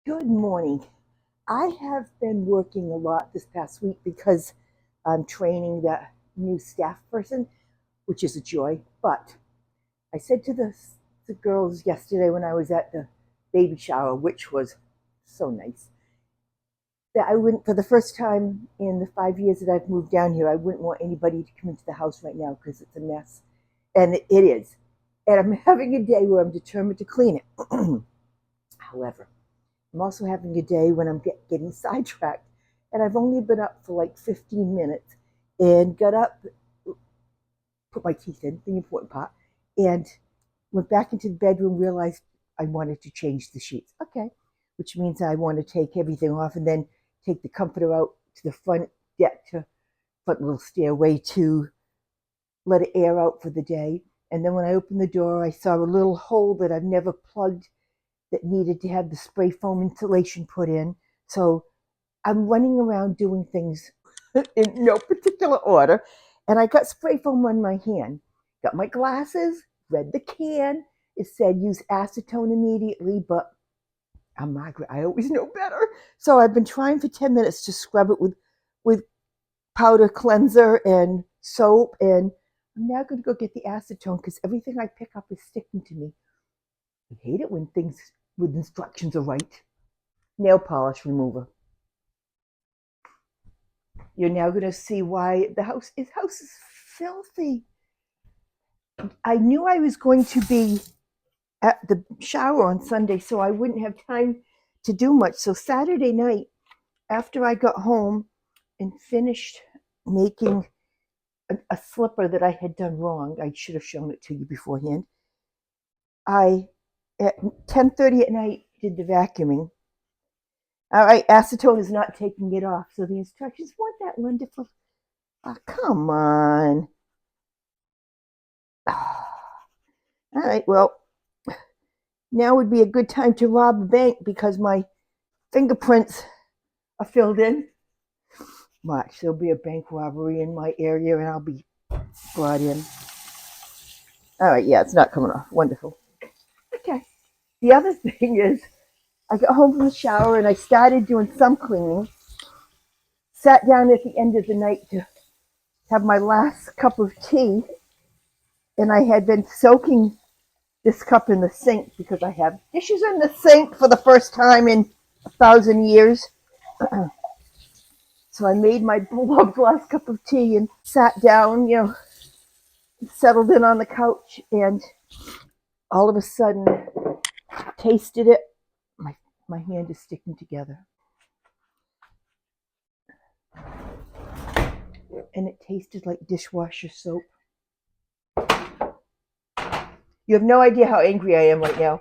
Good morning. I have been working a lot this past week because I'm training the new staff person, which is a joy. But I said to the girls yesterday when I was at the baby shower, which was so nice, that I wouldn't, for the first time in the 5 years that I've moved down here, I wouldn't want anybody to come into the house right now because it's a mess. And it is. And I'm having a day where I'm determined to clean it. However, I'm also having a day when I'm getting sidetracked. And I've only been up for like 15 minutes and got up, put my teeth in, the important part, and went back into the bedroom, realized I wanted to change the sheets. Okay. Which means I want to take everything off and then take the comforter out to the front deck, to front little stairway to let it air out for the day. And then when I opened the door, I saw a little hole that I've never plugged that needed to have the spray foam insulation put in. So I'm running around doing things in no particular order. And I got spray foam on my hand. Got my glasses, read the can. It said use acetone immediately, but I'm Margaret. I always know better. So I've been trying for 10 minutes to scrub it with powder cleanser and soap. And I'm now going to go get the acetone because everything I pick up is sticking to me. I hate it when things with instructions are right. Nail polish remover. You're now going to see why his house is filthy. I knew I was going to be at the shower on Sunday, so I wouldn't have time to do much. So Saturday night, after I got home and finished making a slipper that I had done wrong, I should have shown it to you beforehand. I at 10:30 at night did the vacuuming. All right, acetone is not taking it off, so the instructions weren't that wonderful. Oh, come on. All right, well, now would be a good time to rob a bank because my fingerprints are filled in. Watch, there'll be a bank robbery in my area and I'll be brought in. All right, yeah, it's not coming off. Wonderful. Okay. The other thing is, I got home from the shower and I started doing some cleaning. Sat down at the end of the night to have my last cup of tea, and I had been soaking this cup in the sink because I have dishes in the sink for the first time in 1,000 years. So I made my beloved last cup of tea and sat down, settled in on the couch, and all of a sudden tasted it. My hand is sticking together. And it tasted like dishwasher soap. You have no idea how angry I am right now.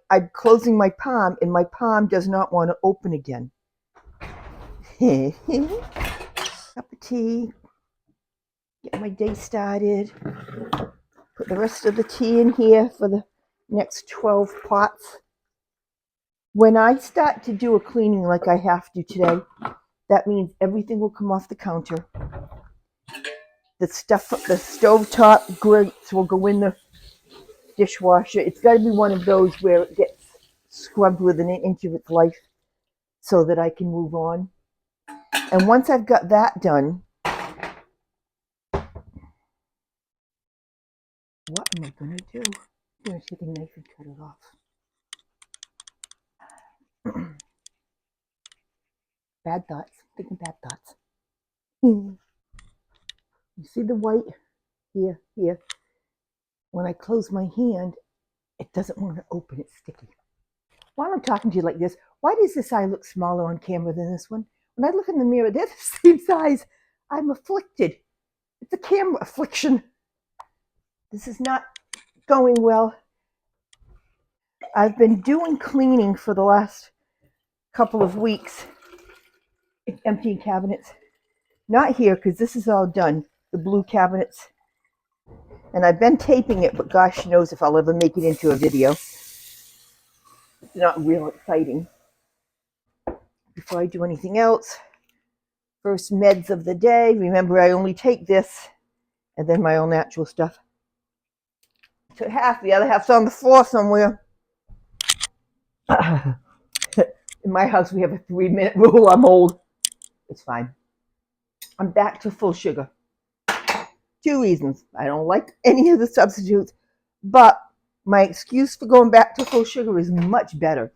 I'm closing my palm, and my palm does not want to open again. Cup of tea. Get my day started. Put the rest of the tea in here for the next 12 pots. When I start to do a cleaning like I have to today, that means everything will come off the counter. The stovetop grates will go in the dishwasher. It's got to be one of those where it gets scrubbed within an inch of its life so that I can move on. And once I've got that done, what am I going to do? I'm going to take a knife and cut it off. Bad thoughts. Thinking bad thoughts. You see the white here? When I close my hand, it doesn't want to open. It's sticky. While I'm talking to you like this, why does this eye look smaller on camera than this one? When I look in the mirror, they're the same size. I'm afflicted. It's a camera affliction. This is not going well. I've been doing cleaning for the last couple of weeks, emptying cabinets. Not here, because this is all done, the blue cabinets. And I've been taping it, but gosh knows if I'll ever make it into a video. It's not real exciting. Before I do anything else, first meds of the day. Remember, I only take this and then my own natural stuff. Took half, the other half's on the floor somewhere. In my house, we have a 3-minute rule. I'm old. It's fine. I'm back to full sugar. 2 reasons. I don't like any of the substitutes, but my excuse for going back to full sugar is much better.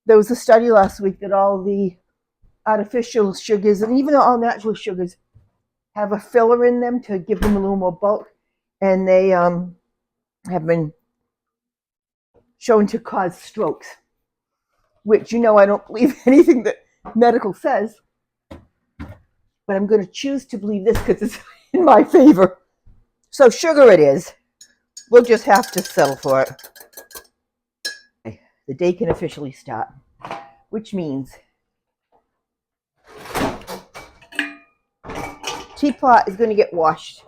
There was a study last week that all the artificial sugars and even all natural sugars have a filler in them to give them a little more bulk, and they have been shown to cause strokes, which I don't believe anything that medical says, but I'm going to choose to believe this because it's in my favor. So sugar it is. We'll just have to settle for it. Okay, the day can officially start, which means teapot is going to get washed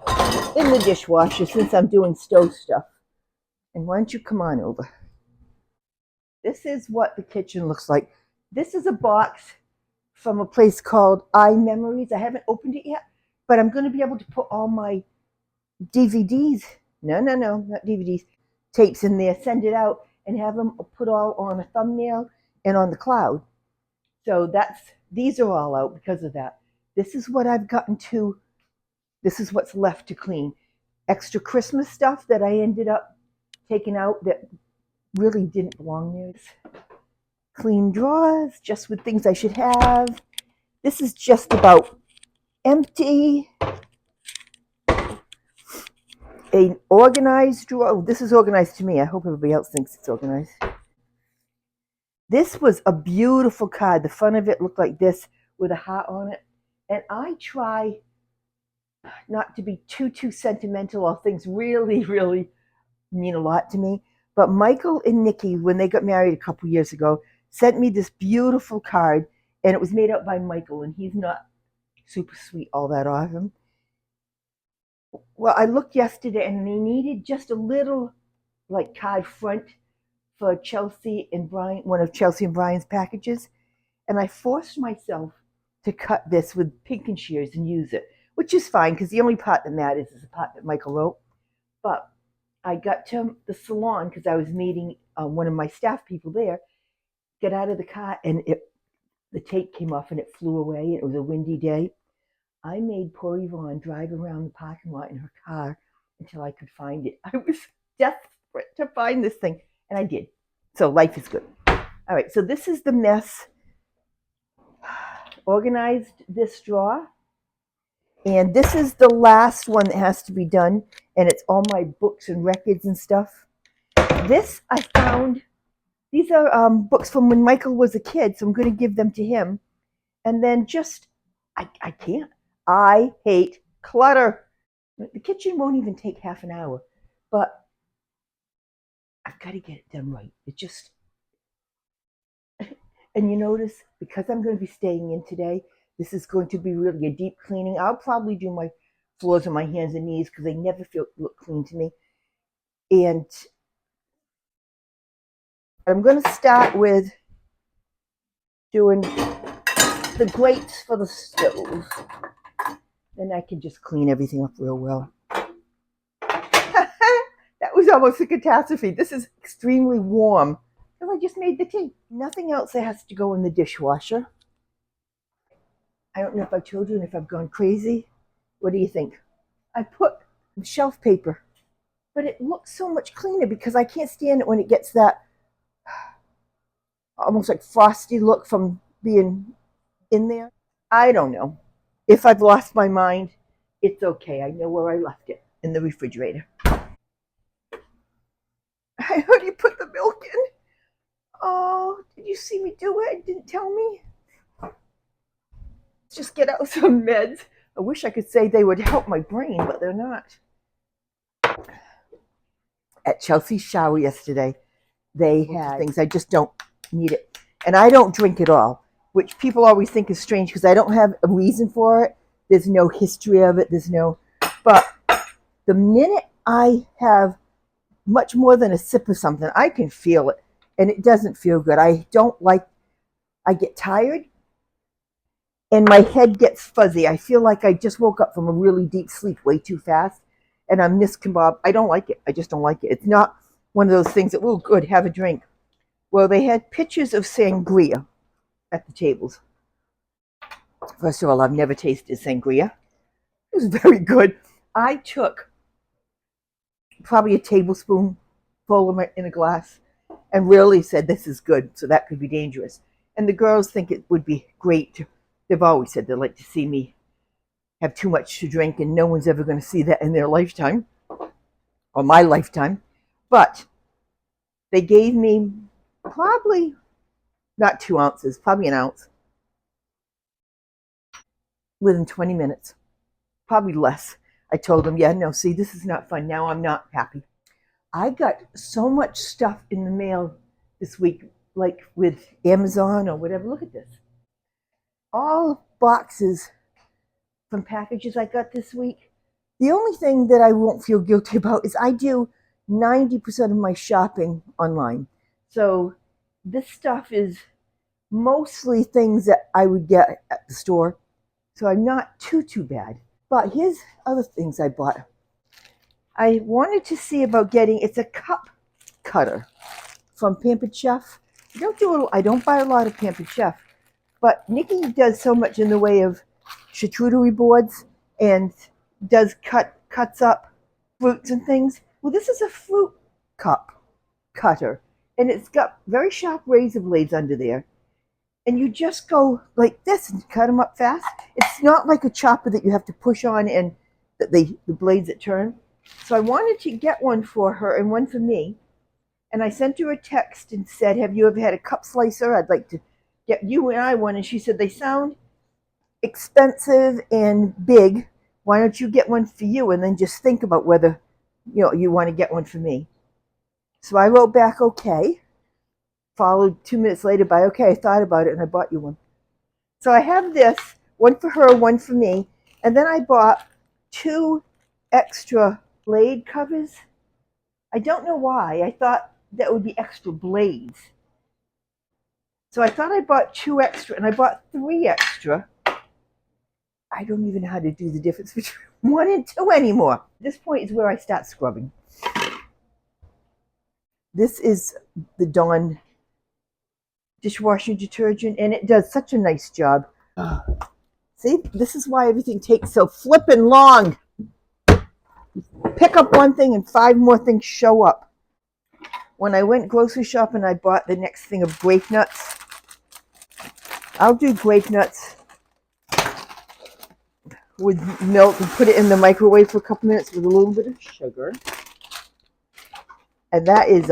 in the dishwasher since I'm doing stove stuff. And why don't you come on over? This is what the kitchen looks like. This is a box from a place called iMemories. I haven't opened it yet, but I'm going to be able to put all my DVDs, no, not DVDs, tapes in there, send it out, and have them put all on a thumbnail and on the cloud. So these are all out because of that. This is what I've gotten to. This is what's left to clean. Extra Christmas stuff that I ended up taking out that really didn't belong there. Clean drawers, just with things I should have. This is just about empty. An organized drawer. Oh, this is organized to me. I hope everybody else thinks it's organized. This was a beautiful card. The front of it looked like this with a heart on it. And I try not to be too sentimental or things really, really mean a lot to me. But Michael and Nikki, when they got married a couple years ago, sent me this beautiful card, and it was made up by Michael, and he's not super sweet all that often. Well, I looked yesterday, and they needed just a little, card front for Chelsea and Brian, one of Chelsea and Brian's packages, and I forced myself to cut this with pinking shears and use it, which is fine, because the only part that matters is the part that Michael wrote. But I got to the salon because I was meeting one of my staff people there, got out of the car, and the tape came off and it flew away. It was a windy day. I made poor Yvonne drive around the parking lot in her car until I could find it. I was desperate to find this thing, and I did. So life is good. All right, so this is the mess. Organized this drawer. And this is the last one that has to be done, and it's all my books and records and stuff. This I found, these are books from when Michael was a kid, so I'm going to give them to him. And then I can't. I hate clutter. The kitchen won't even take half an hour, but I've got to get it done right. It just, and you notice, because I'm going to be staying in today, this is going to be really a deep cleaning. I'll probably do my floors on my hands and knees because they never look clean to me. And I'm going to start with doing the grates for the stove. Then I can just clean everything up real well. That was almost a catastrophe. This is extremely warm. So I just made the tea. Nothing else that has to go in the dishwasher. I don't know if I've told you and if I've gone crazy. What do you think? I put shelf paper, but it looks so much cleaner because I can't stand it when it gets that almost like frosty look from being in there. I don't know. If I've lost my mind, it's okay. I know where I left it, in the refrigerator. I heard you put the milk in. Oh, did you see me do it? Didn't tell me. Just get out some meds. I wish I could say they would help my brain, but they're not. At Chelsea's shower yesterday, they had things. I just don't need it. And I don't drink at all, which people always think is strange because I don't have a reason for it. There's no history of it. But the minute I have much more than a sip of something, I can feel it, and it doesn't feel good. I get tired, and my head gets fuzzy. I feel like I just woke up from a really deep sleep way too fast, and I'm discombobulated. I don't like it. I just don't like it. It's not one of those things that, oh, good, have a drink. Well, they had pictures of sangria at the tables. First of all, I've never tasted sangria. It was very good. I took probably a tablespoon full of it in a glass and really said, this is good, so that could be dangerous. And the girls think it would be great. They've always said they'd like to see me have too much to drink, and no one's ever going to see that in their lifetime or my lifetime. But they gave me probably not 2 ounces, probably an ounce within 20 minutes, probably less. I told them, yeah, no, see, this is not fun. Now I'm not happy. I got so much stuff in the mail this week, like with Amazon or whatever. Look at this. All boxes from packages I got this week. The only thing that I won't feel guilty about is I do 90% of my shopping online. So this stuff is mostly things that I would get at the store. So I'm not too bad. But here's other things I bought. I wanted to see about getting, it's a cup cutter from Pampered Chef. I don't buy a lot of Pampered Chef, but Nikki does so much in the way of charcuterie boards and cuts up fruits and things. Well, this is a fruit cup cutter, and it's got very sharp razor blades under there. And you just go like this and cut them up fast. It's not like a chopper that you have to push on and the blades that turn. So I wanted to get one for her and one for me. And I sent her a text and said, have you ever had a cup slicer? I'd like to get you and I one. And she said, they sound expensive and big. Why don't you get one for you and then just think about whether you want to get one for me. So I wrote back, okay. Followed 2 minutes later by, okay, I thought about it and I bought you one. So I have this, one for her, one for me. And then I bought 2 extra blade covers. I don't know why. I thought that would be extra blades. So I thought I bought 2 extra, and I bought 3 extra. I don't even know how to do the difference between 1 and 2 anymore. This point is where I start scrubbing. This is the Dawn dishwashing detergent, and it does such a nice job. See, this is why everything takes so flippin' long. Pick up one thing and 5 more things show up. When I went grocery shopping, I bought the next thing of grape nuts. I'll do grape nuts with milk and put it in the microwave for a couple minutes with a little bit of sugar. And that is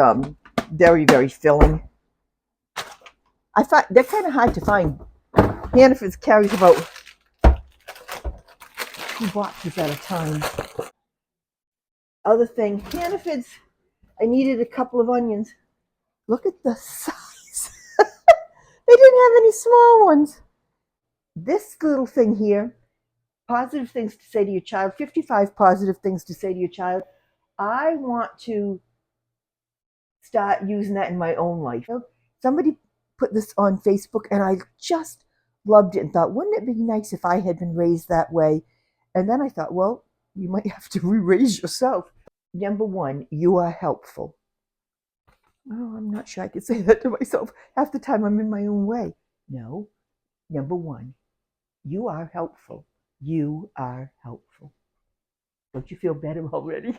very filling. I find they're kind of hard to find. Hannaford's carries about 2 boxes at a time. Other thing, Hannaford's, I needed a couple of onions. Look at the size. They didn't have any small ones. This little thing here, positive things to say to your child, 55 positive things to say to your child. I want to start using that in my own life. Somebody put this on Facebook and I just loved it and thought, wouldn't it be nice if I had been raised that way? And then I thought, well, you might have to re-raise yourself. Number 1, you are helpful. Oh, I'm not sure I could say that to myself. Half the time I'm in my own way. No. Number 1, you are helpful. You are helpful. Don't you feel better already?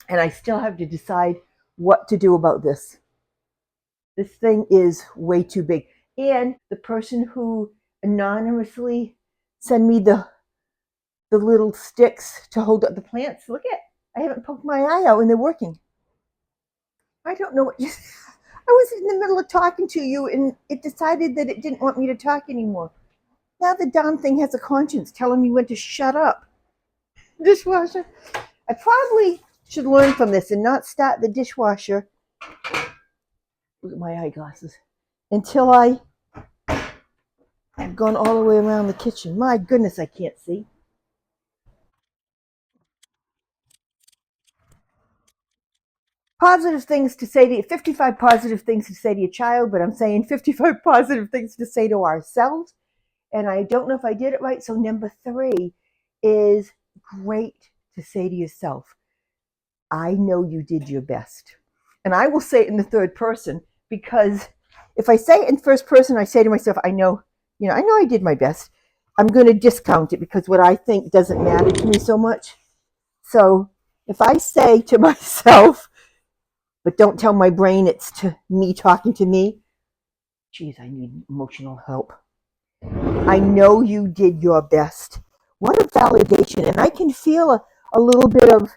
And I still have to decide what to do about this. This thing is way too big. And the person who anonymously sent me the little sticks to hold up the plants, look at, I haven't poked my eye out and they're working. I don't know what you, I was in the middle of talking to you and it decided that it didn't want me to talk anymore. Now the darn thing has a conscience telling me when to shut up. Dishwasher. I probably should learn from this and not start the dishwasher. Look at my eyeglasses. Until I've gone all the way around the kitchen. My goodness, I can't see. Positive things to say to you, 55 positive things to say to your child, but I'm saying 55 positive things to say to ourselves. And I don't know if I did it right. So number 3 is great to say to yourself. I know you did your best. And I will say it in the third person, because if I say it in first person, I say to myself, I know I did my best. I'm going to discount it because what I think doesn't matter to me so much. So if I say to myself, but don't tell my brain it's to me talking to me, geez, I need emotional help. I know you did your best. What a validation. And I can feel a little bit of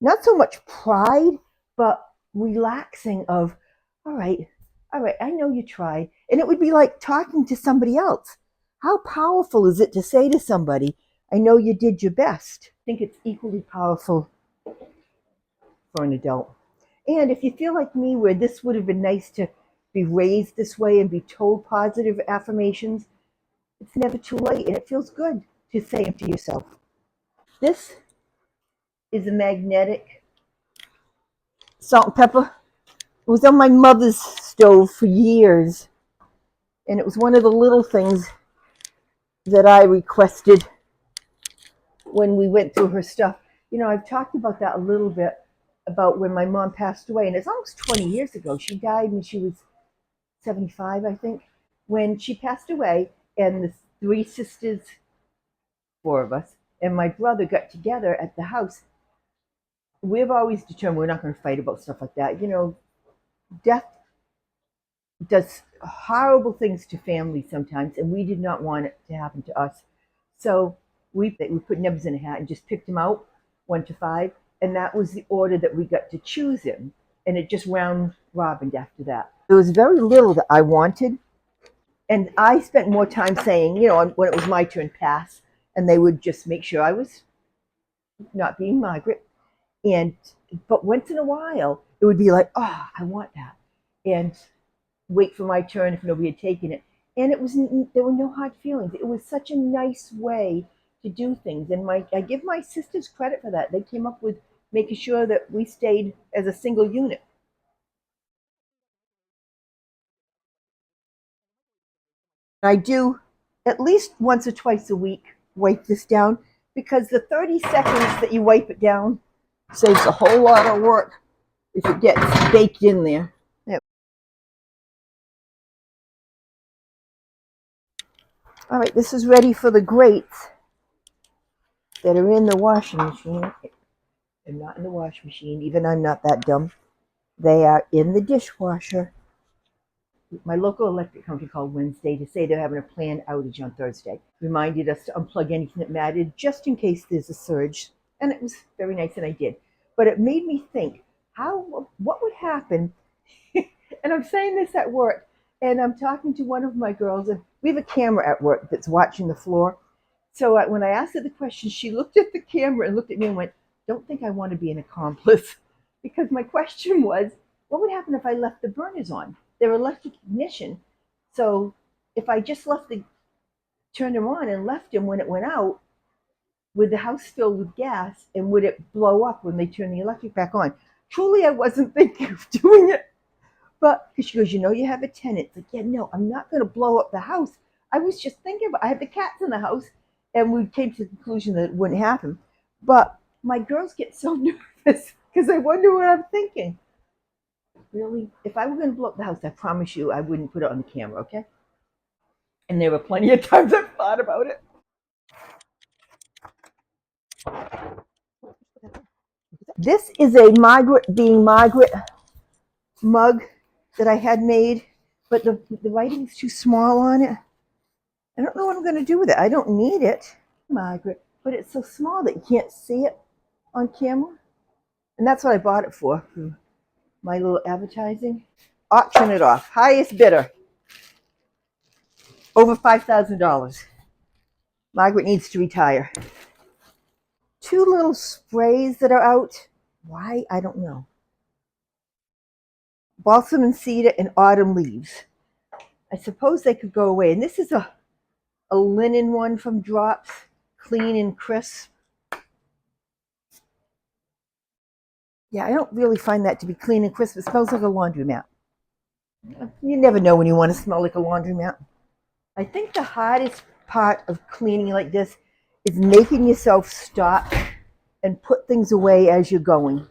not so much pride, but relaxing of, all right, I know you tried. And it would be like talking to somebody else. How powerful is it to say to somebody, I know you did your best? I think it's equally powerful for an adult. And if you feel like me, where this would have been nice to be raised this way and be told positive affirmations, it's never too late, and it feels good to say them to yourself. This is a magnetic salt and pepper. It was on my mother's stove for years, and it was one of the little things that I requested when we went through her stuff. I've talked about that a little bit, about when my mom passed away, and it's almost 20 years ago. She died when she was 75, I think. When she passed away, and the three sisters, four of us, and my brother got together at the house. We've always determined we're not going to fight about stuff like that. Death does horrible things to families sometimes, and we did not want it to happen to us. So we put nibs in a hat and just picked them out, 1 to 5, and that was the order that we got to choose in. And it just round robined after that. There was very little that I wanted, and I spent more time saying, when it was my turn, pass, and they would just make sure I was not being Margaret. But once in a while, it would be like, oh, I want that, and wait for my turn if nobody had taken it. And there were no hard feelings. It was such a nice way to do things, and I give my sisters credit for that. They came up with making sure that we stayed as a single unit. I do at least once or twice a week wipe this down, because the 30 seconds that you wipe it down saves a whole lot of work if it gets baked in there. Yep. All right, this is ready for the grates that are in the washing machine. They're not in the washing machine. Even I'm not that dumb. They are in the dishwasher. My local electric company called Wednesday to say they're having a planned outage on Thursday. Reminded us to unplug anything that mattered just in case there's a surge. And it was very nice, and I did. But it made me think, what would happen? And I'm saying this at work, and I'm talking to one of my girls, and we have a camera at work that's watching the floor. So when I asked her the question, she looked at the camera and looked at me and went, don't think I want to be an accomplice. Because my question was, what would happen if I left the burners on? They're electric ignition. So if I just turned them on and left them when it went out, would the house fill with gas, and would it blow up when they turn the electric back on? Truly, I wasn't thinking of doing it. But she goes, you have a tenant. It's like, yeah, no, I'm not going to blow up the house. I was just thinking I had the cats in the house, and we came to the conclusion that it wouldn't happen. But my girls get so nervous because I wonder what I'm thinking. Really, if I were going to blow up the house, I promise you I wouldn't put it on the camera, okay? And there were plenty of times I've thought about it. This is a Margaret being Margaret mug that I had made, but the writing's too small on it. I don't know what I'm going to do with it. I don't need it, Margaret, but it's so small that you can't see it on camera. And that's what I bought it for my little advertising. Auction it off. Highest bidder. Over $5,000. Margaret needs to retire. 2 little sprays that are out. Why? I don't know. Balsam and cedar and autumn leaves. I suppose they could go away. And this is a linen one from Drops. Clean and crisp. Yeah, I don't really find that to be clean and crisp. It smells like a laundromat. You never know when you want to smell like a laundromat. I think the hardest part of cleaning like this is making yourself stop and put things away as you're going.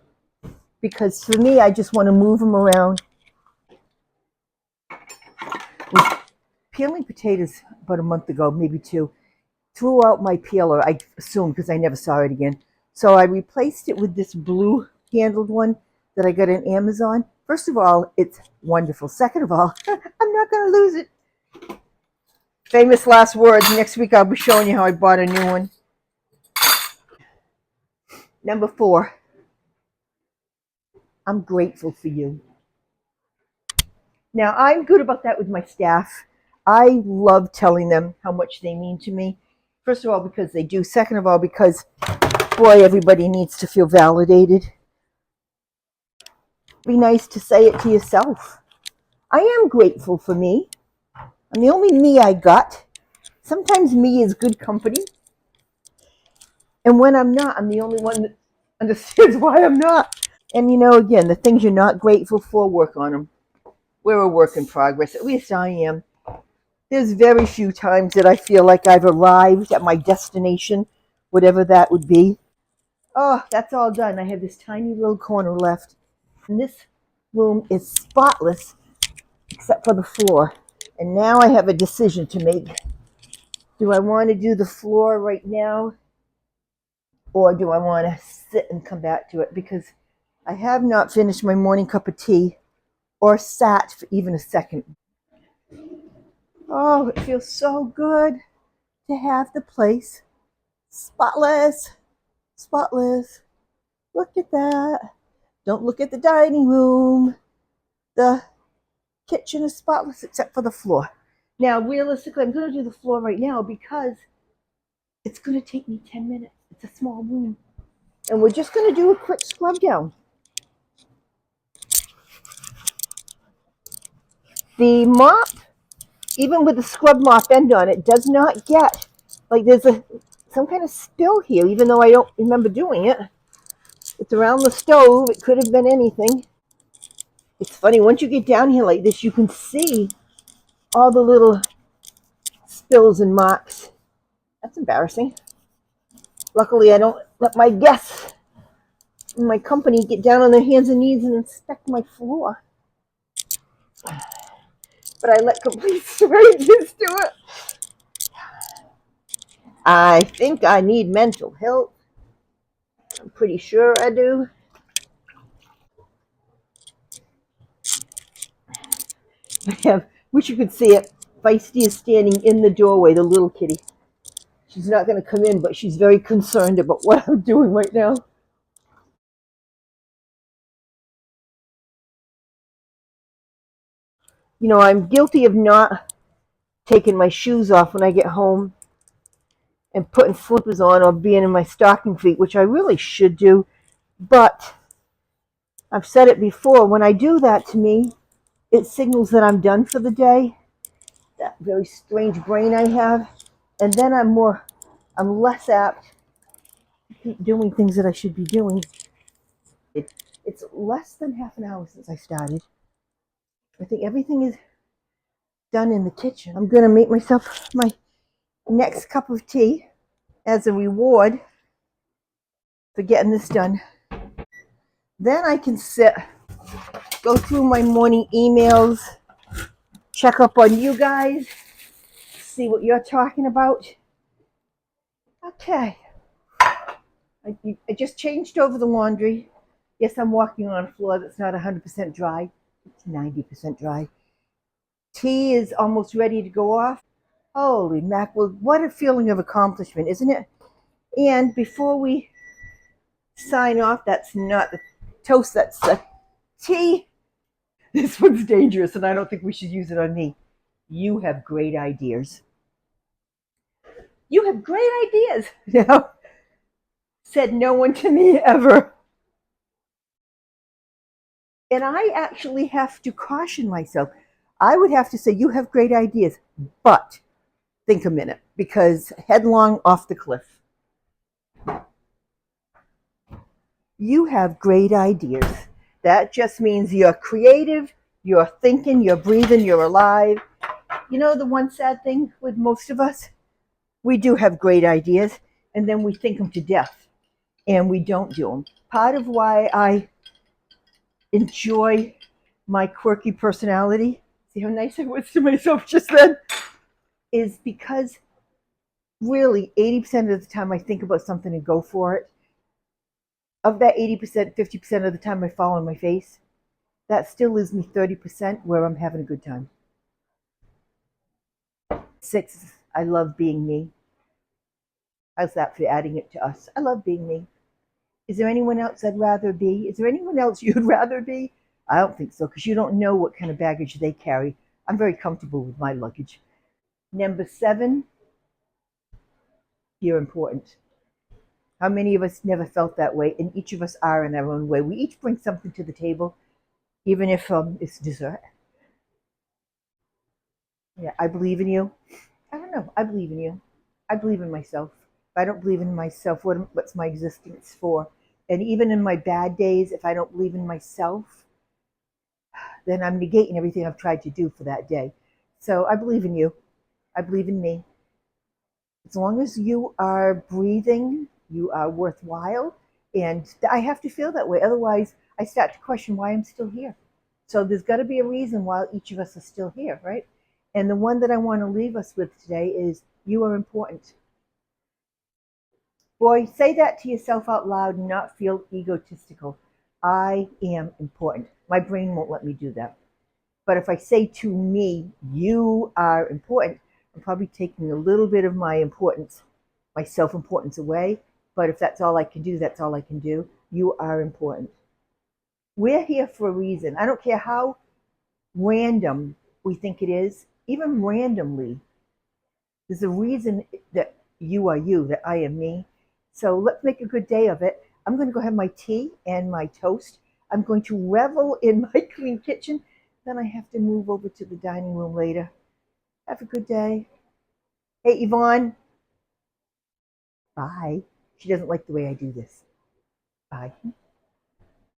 Because for me, I just want to move them around. With peeling potatoes about a month ago, maybe two, threw out my peeler, I assume, because I never saw it again. So I replaced it with this blue handled one that I got on Amazon. First of all, it's wonderful. Second of all, I'm not going to lose it. Famous last words. Next week I'll be showing you how I bought a new one. Number 4, I'm grateful for you. Now, I'm good about that with my staff. I love telling them how much they mean to me. First of all, because they do. Second of all, because, boy, everybody needs to feel validated. Be nice to say it to yourself. I am grateful for me. I'm the only me I got. Sometimes me is good company. And when I'm not, I'm the only one that understands why I'm not. And again, the things you're not grateful for, work on them. We're a work in progress. At least I am. There's very few times that I feel like I've arrived at my destination, whatever that would be. Oh, that's all done. I have this tiny little corner left. And this room is spotless except for the floor. And now I have a decision to make. Do I want to do the floor right now? Or do I want to sit and come back to it? Because I have not finished my morning cup of tea or sat for even a second. Oh, it feels so good to have the place spotless. Spotless. Look at that. Don't look at the dining room. The kitchen is spotless except for the floor. Now, realistically, I'm going to do the floor right now because it's going to take me 10 minutes. It's a small room. And we're just going to do a quick scrub down. The mop, even with the scrub mop end on it, does not get, like there's some kind of spill here, even though I don't remember doing it. It's around the stove. It could have been anything. It's funny, once you get down here like this, you can see all the little spills and marks. That's embarrassing. Luckily, I don't let my guests in my company get down on their hands and knees and inspect my floor. But I let complete strangers do it. I think I need mental help. I'm pretty sure I do. Wish you could see it. Feisty is standing in the doorway, the little kitty. She's not going to come in, but she's very concerned about what I'm doing right now. I'm guilty of not taking my shoes off when I get home and putting slippers on or being in my stocking feet, which I really should do. But I've said it before, when I do that, to me, it signals that I'm done for the day, that very strange brain I have. And then I'm less apt to keep doing things that I should be doing. It's less than half an hour since I started. I think everything is done in the kitchen. I'm going to make myself my next cup of tea as a reward for getting this done. Then I can go through my morning emails, check up on you guys, see what you're talking about. Okay. I just changed over the laundry. Yes, I'm walking on a floor that's not 100% dry. It's 90% dry. Tea is almost ready to go off. Holy mackerel, what a feeling of accomplishment, isn't it? And before we sign off, that's not the toast, that's the tea. This one's dangerous, and I don't think we should use it on me. You have great ideas. You have great ideas. Now, said no one to me ever. And I actually have to caution myself. I would have to say, you have great ideas, but think a minute, because headlong off the cliff. You have great ideas. That just means you're creative, you're thinking, you're breathing, you're alive. The one sad thing with most of us, we do have great ideas, and then we think them to death. and we don't do them. Part of why I enjoy my quirky personality, see how nice I was to myself just then, is because really 80% of the time I think about something and go for it. Of that 80%, 50% of the time I fall on my face. That still leaves me 30% where I'm having a good time. 6, I love being me. How's that for adding it to us? I love being me. Is there anyone else I'd rather be? Is there anyone else you'd rather be? I don't think so, because you don't know what kind of baggage they carry. I'm very comfortable with my luggage. Number 7, you're important. How many of us never felt that way? And each of us are in our own way. We each bring something to the table, even if it's dessert. Yeah, I believe in you. I don't know. I believe in you. I believe in myself. If I don't believe in myself, what's my existence for? And even in my bad days, if I don't believe in myself, then I'm negating everything I've tried to do for that day. So I believe in you. I believe in me. As long as you are breathing, you are worthwhile. And I have to feel that way. Otherwise, I start to question why I'm still here. So there's got to be a reason why each of us is still here, right? And the one that I want to leave us with today is you are important. Boy, say that to yourself out loud and not feel egotistical. I am important. My brain won't let me do that. But if I say to me, you are important, I'm probably taking a little bit of my importance, my self importance away. But if that's all I can do, that's all I can do. You are important. We're here for a reason. I don't care how random we think it is, even randomly, there's a reason that you are you, that I am me. So let's make a good day of it. I'm going to go have my tea and my toast. I'm going to revel in my clean kitchen. Then I have to move over to the dining room later. Have a good day. Hey, Yvonne. Bye. She doesn't like the way I do this. Bye.